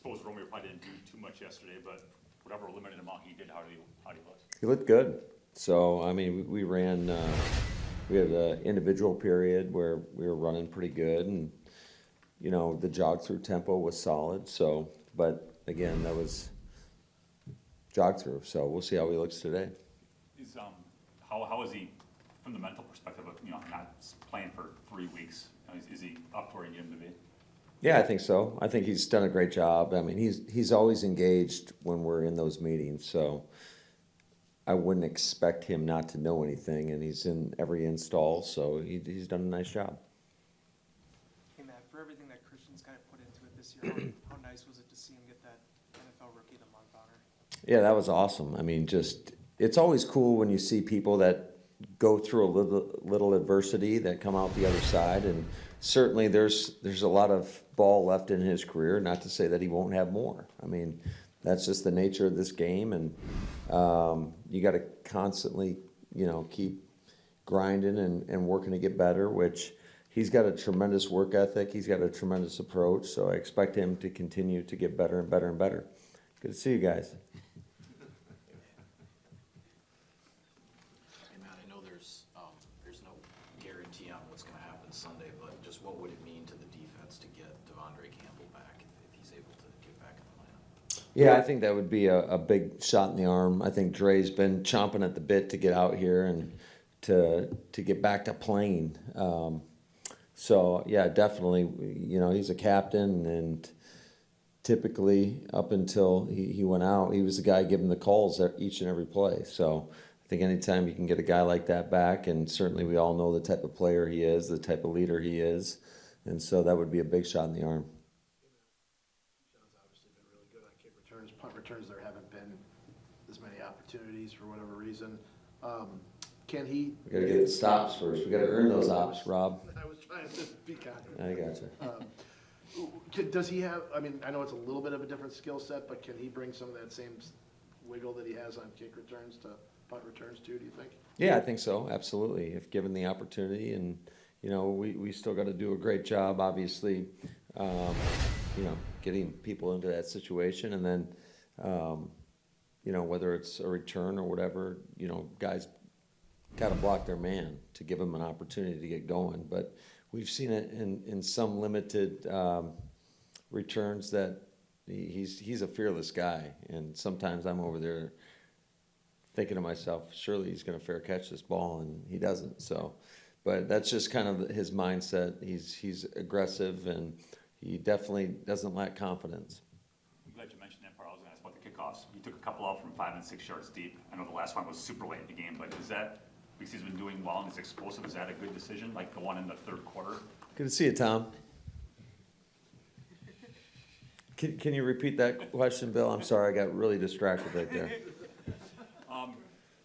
suppose Romeo probably didn't do too much yesterday, but whatever limited amount he did, how did he look? He looked good. So, I mean, we ran, we had an individual period where we were running pretty good, and, you know, the jog through tempo was solid. So, but again, that was jog through. So we'll see how he looks today. How is he from the mental perspective of, you know, not playing for 3 weeks? Is he up to where you need him to be? Yeah, I think so. I think he's done a great job. I mean, he's always engaged when we're in those meetings, so I wouldn't expect him not to know anything, and he's in every install, so he's done a nice job. Hey, Matt, for everything that Christian's kind of put into it this year, how nice was it to see him get that NFL Rookie of the Month honor? Yeah, that was awesome. I mean, just it's always cool when you see people that go through a little adversity that come out the other side, and certainly there's a lot of ball left in his career. Not to say that he won't have more. I mean, that's just the nature of this game, and you got to constantly, you know, keep grinding and working to get better. Which he's got a tremendous work ethic. He's got a tremendous approach. So I expect him to continue to get better and better and better. Good to see you guys. There's no guarantee on what's going to happen Sunday, but just what would it mean to the defense to get Devondre Campbell back if he's able to get back in the lineup? Yeah, I think that would be a big shot in the arm. I think Dre's been chomping at the bit to get out here and to get back to playing. So yeah, definitely. You know, he's a captain, and typically up until he went out, he was the guy giving the calls each and every play. So I think anytime you can get a guy like that back, and certainly we all know the type of player he is, the type of leader he is, and so that would be a big shot in the arm. John's obviously been really good on kick returns. Punt returns, there haven't been as many opportunities for whatever reason. Can he? We got to get the stops first. We got to earn those ops, Rob. I was trying to be kind. I gotcha. Does he have, I mean, I know it's a little bit of a different skill set, but can he bring some of that same wiggle that he has on kick returns to punt returns too, do you think? Yeah, I think so, absolutely, if given the opportunity. And, you know, we still got to do a great job, obviously, you know, getting people into that situation. And then, you know, whether it's a return or whatever, you know, guys got to block their man to give them an opportunity to get going. But we've seen it in some limited returns that he's a fearless guy, and sometimes I'm over there thinking to myself, surely he's going to fair catch this ball, and he doesn't. So, but that's just kind of his mindset. He's aggressive, and he definitely doesn't lack confidence. I'm glad you mentioned that part. I was going to ask about the kickoffs. You took a couple out from 5 and 6 yards deep. I know the last one was super late in the game, but is that, because he's been doing well and he's explosive, is that a good decision, like the one in the third quarter? Good to see you, Tom. Can you repeat that question, Bill? I'm sorry, I got really distracted right there.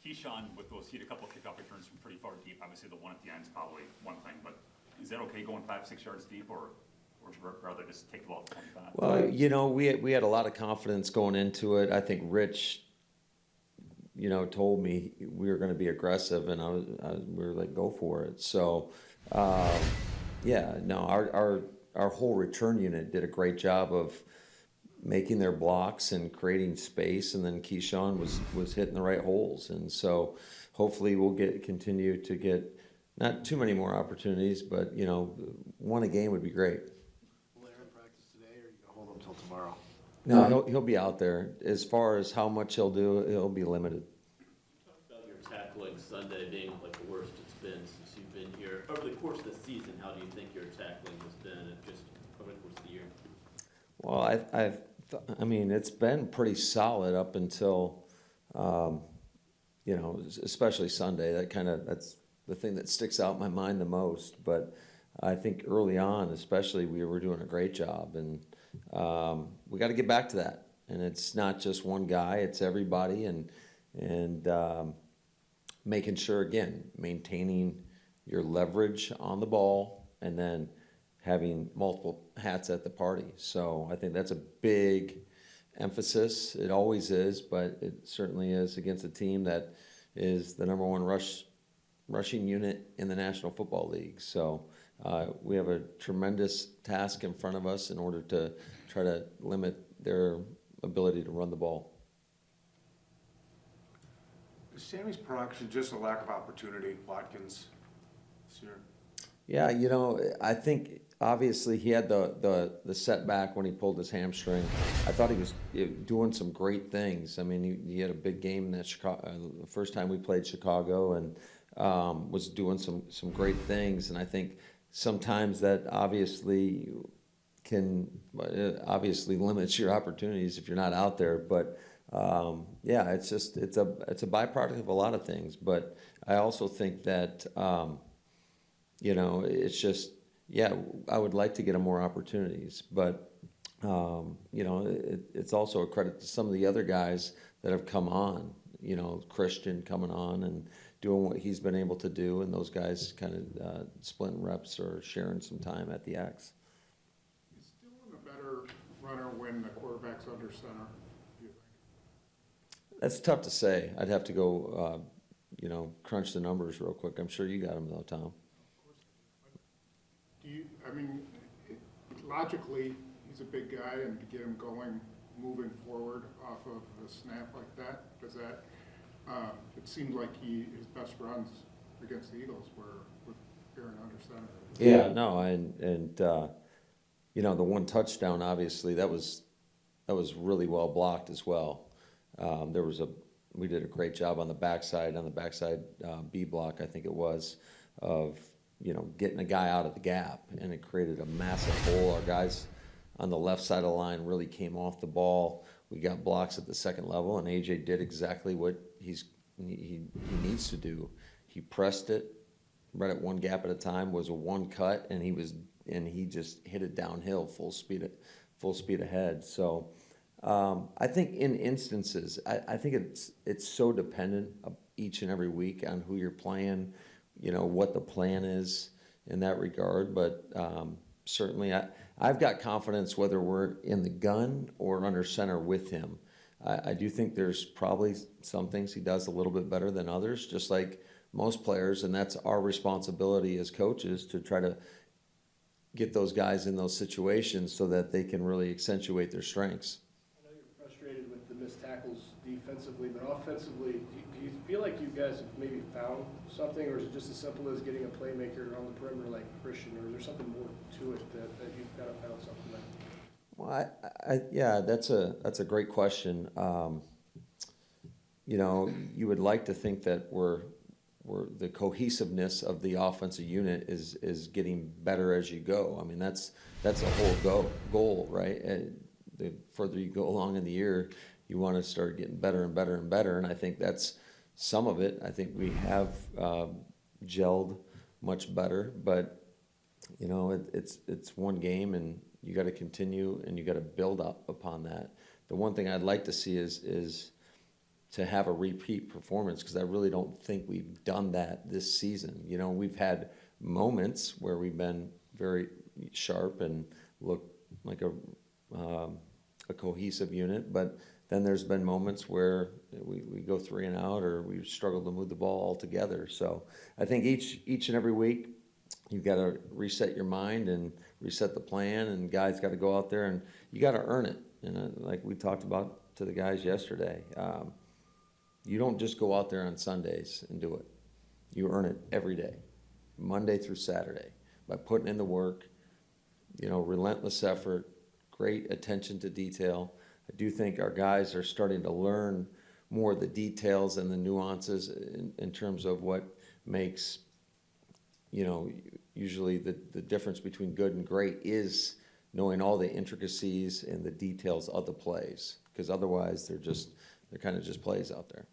Keyshawn, with those, he had a couple of kickoff returns from pretty far deep. Obviously, the one at the end is probably one thing, but is that okay going 5, 6 yards deep, or would you rather just take the ball to 25? Well, you know, we had a lot of confidence going into it. I think Rich, you know, told me we were going to be aggressive, and we were like, go for it. So, yeah, no, our whole return unit did a great job of making their blocks and creating space, and then Keyshawn was hitting the right holes. And so hopefully we'll continue to get not too many more opportunities, but, you know, one a game would be great. Will Aaron practice today, or you can hold him until tomorrow? No, he'll be out there. As far as how much he'll do, he'll be limited. About your tackling Sunday being like the worst it's been since you've been here. Over the course of the season, how do you think your tackling has been just over the course of the year? Well, I mean, it's been pretty solid up until, you know, especially Sunday. That's the thing that sticks out in my mind the most. But I think early on, especially, we were doing a great job, and we got to get back to that. And it's not just one guy; it's everybody, and making sure, again, maintaining your leverage on the ball, and then having multiple hats at the party. So I think that's a big emphasis. It always is, but it certainly is against a team that is the #1 rushing unit in the National Football League. So We have a tremendous task in front of us in order to try to limit their ability to run the ball. Is Sammy's production just a lack of opportunity, Watkins, this year? Yeah, you know, I think obviously he had the setback when he pulled his hamstring. I thought he was doing some great things. I mean, he had a big game in that Chicago, the first time we played Chicago, and was doing some great things. And I think sometimes that obviously obviously limits your opportunities if you're not out there. But yeah, it's a byproduct of a lot of things. But I also think that you know, it's just, yeah, I would like to get him more opportunities, but you know, it's also a credit to some of the other guys that have come on. You know, Christian coming on and doing what he's been able to do, and those guys kind of splitting reps or sharing some time at the X. He's still a better runner when the quarterback's under center, do you think? That's tough to say. I'd have to go, you know, crunch the numbers real quick. I'm sure you got them though, Tom. I mean, logically, he's a big guy, and to get him going, moving forward off of a snap like that, does that, it seemed like his best runs against the Eagles were with Aaron under center. Yeah, no, and you know, the one touchdown, obviously, that was really well blocked as well. We did a great job on the backside B block, I think it was, of, you know, getting a guy out of the gap, and it created a massive hole. Our guys on the left side of the line really came off the ball. We got blocks at the second level, and AJ did exactly what he needs to do. He pressed it right at one gap at a time, was a one cut, and he just hit it downhill full speed ahead. So I think in instances, I think it's so dependent each and every week on who you're playing, you know, what the plan is in that regard. But certainly I've got confidence whether we're in the gun or under center with him. I do think there's probably some things he does a little bit better than others, just like most players, and that's our responsibility as coaches to try to get those guys in those situations so that they can really accentuate their strengths. I know you're frustrated with the missed tackles defensively, but offensively, do you feel like you guys have maybe found something, or is it just as simple as getting a playmaker on the perimeter like Christian, or is there something more to it that you've got to found something like? Well, yeah, that's a great question. You know, you would like to think that the cohesiveness of the offensive unit is getting better as you go. I mean, that's a whole goal, right? The further you go along in the year, you want to start getting better and better and better, and I think that's some of it. I think we have gelled much better, but you know, it's one game, and you got to continue, and you got to build up upon that. The one thing I'd like to see is to have a repeat performance, because I really don't think we've done that this season. You know, we've had moments where we've been very sharp and looked like a cohesive unit, but then there's been moments where we go 3 and out, or we struggle to move the ball altogether. So I think each and every week you've got to reset your mind and reset the plan, and guys got to go out there and you got to earn it. And like we talked about to the guys yesterday, you don't just go out there on Sundays and do it. You earn it every day, Monday through Saturday, by putting in the work, you know, relentless effort, great attention to detail. I do think our guys are starting to learn more of the details and the nuances in terms of what makes, you know, usually the difference between good and great is knowing all the intricacies and the details of the plays, because otherwise they're kind of just plays out there.